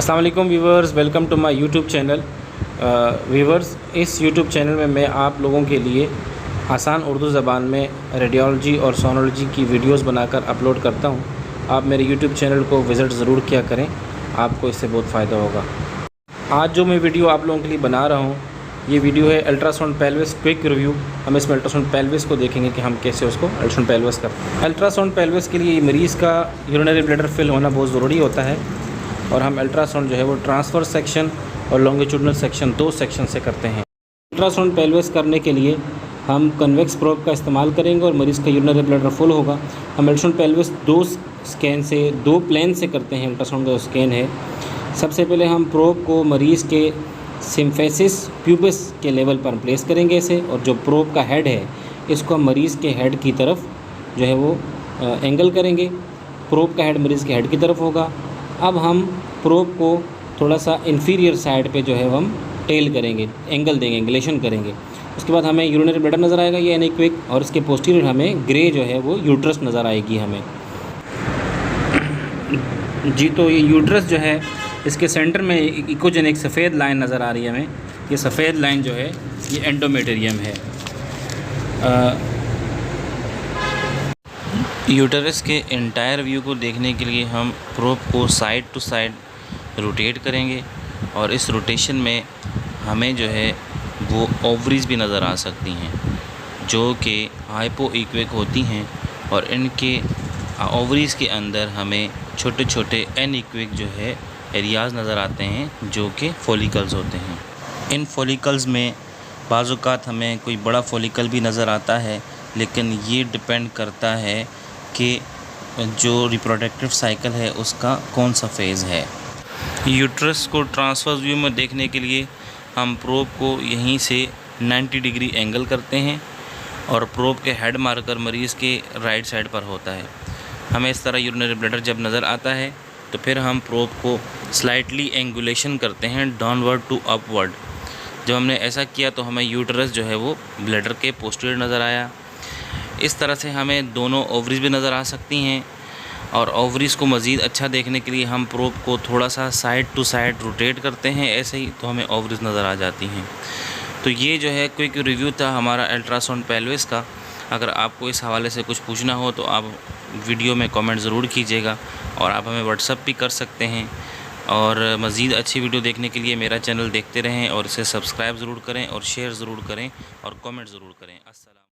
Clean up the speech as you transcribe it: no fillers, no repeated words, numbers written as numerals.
अस्सलाम वालेकुम viewers, welcome to my YouTube channel. Viewers, इस यूट्यूब चैनल में मैं आप लोगों के लिए आसान उर्दू ज़बान में रेडियोलॉजी और सोनोलॉजी की वीडियोस बनाकर अपलोड करता हूं। आप मेरे यूट्यूब चैनल को विज़िट ज़रूर किया करें, आपको इससे बहुत फ़ायदा होगा। आज जो मैं वीडियो आप लोगों के लिए बना रहा हूँ, ये वीडियो है अल्ट्रासाउंड पेल्विस क्विक रिव्यू। हम इसमें अल्ट्रासाउंड पेल्विस को देखेंगे कि हम कैसे उसको अल्ट्रासाउंड पेल्विस करते हैं। अल्ट्रासाउंड पेल्विस के लिए मरीज़ का यूरिनरी ब्लैडर फिल होना बहुत ज़रूरी होता है और हम अल्ट्रासाउंड जो है वो ट्रांसफ़र सेक्शन और लॉन्गिट्यूडनल सेक्शन, दो सेक्शन से करते हैं। अल्ट्रासाउंड पेल्विस करने के लिए हम कन्वेक्स प्रोब का इस्तेमाल करेंगे और मरीज़ का यूरिनरी ब्लैडर फुल होगा। हम अल्ट्रासाउंड पेल्विस दो प्लेन से करते हैं। अल्ट्रासाउंड का स्कैन है, सबसे पहले हम प्रोब को मरीज़ के सिम्फेसिस प्यूबिस के लेवल पर प्लेस करेंगे इसे, और जो प्रोब का हेड है इसको हम मरीज़ के हेड की तरफ जो है वो एंगल करेंगे। प्रोब का हेड मरीज़ के हेड की तरफ होगा। अब हम प्रोब को थोड़ा सा इन्फीरियर साइड पे जो है हम टेल करेंगे, एंगल देंगे, एंगुलेशन करेंगे। उसके बाद हमें यूरिनरी ब्लैडर नज़र आएगा, ये एनीक्विक, और इसके पोस्टीरियर हमें ग्रे जो है वो यूट्रस नज़र आएगी हमें जी। तो ये यूट्रस जो है, इसके सेंटर में इकोजन एक सफ़ेद लाइन नज़र आ रही है हमें। ये सफ़ेद लाइन जो है ये एंडोमेटेरियम है। यूटरस के इंटायर व्यू को देखने के लिए हम प्रोब को साइड टू साइड रोटेट करेंगे और इस रोटेशन में हमें जो है वो ओवरीज भी नज़र आ सकती हैं जो कि हाइपो इक्विक होती हैं, और इनके ओवरीज़ के अंदर हमें छोटे छोटे एनइक्विक जो है एरियाज़ नज़र आते हैं जो कि फॉलिकल्स होते हैं। इन फॉलिकल्स में बाज़ औक़ात हमें कोई बड़ा फॉलिकल भी नज़र आता है, लेकिन ये डिपेंड करता है कि जो रिप्रोडक्टिव साइकिल है उसका कौन सा फेज़ है। यूट्रस को ट्रांसवर्स व्यू में देखने के लिए हम प्रोब को यहीं से 90 डिग्री एंगल करते हैं और प्रोब के हेड मार्कर मरीज़ के राइट साइड पर होता है। हमें इस तरह यूरिनरी ब्लैडर जब नज़र आता है तो फिर हम प्रोब को स्लाइटली एंगुलेशन करते हैं डाउनवर्ड टू अपवर्ड। जब हमने ऐसा किया तो हमें यूट्रस जो है वो ब्लैडर के पोस्टीरियर नज़र आया। इस तरह से हमें दोनों ओवरीज भी नज़र आ सकती हैं, और ओवरीज को मज़ीद अच्छा देखने के लिए हम प्रोब को थोड़ा सा साइड टू साइड रोटेट करते हैं, ऐसे ही तो हमें ओवरीज नज़र आ जाती हैं। तो ये जो है क्विक रिव्यू था हमारा अल्ट्रासाउंड पेल्विस का। अगर आपको इस हवाले से कुछ पूछना हो तो आप वीडियो में कमेंट ज़रूर कीजिएगा, और आप हमें व्हाट्सअप भी कर सकते हैं। और मज़ीद अच्छी वीडियो देखने के लिए मेरा चैनल देखते रहें और इसे सब्सक्राइब ज़रूर करें और शेयर ज़रूर करें और कमेंट ज़रूर करें। अस्सलाम।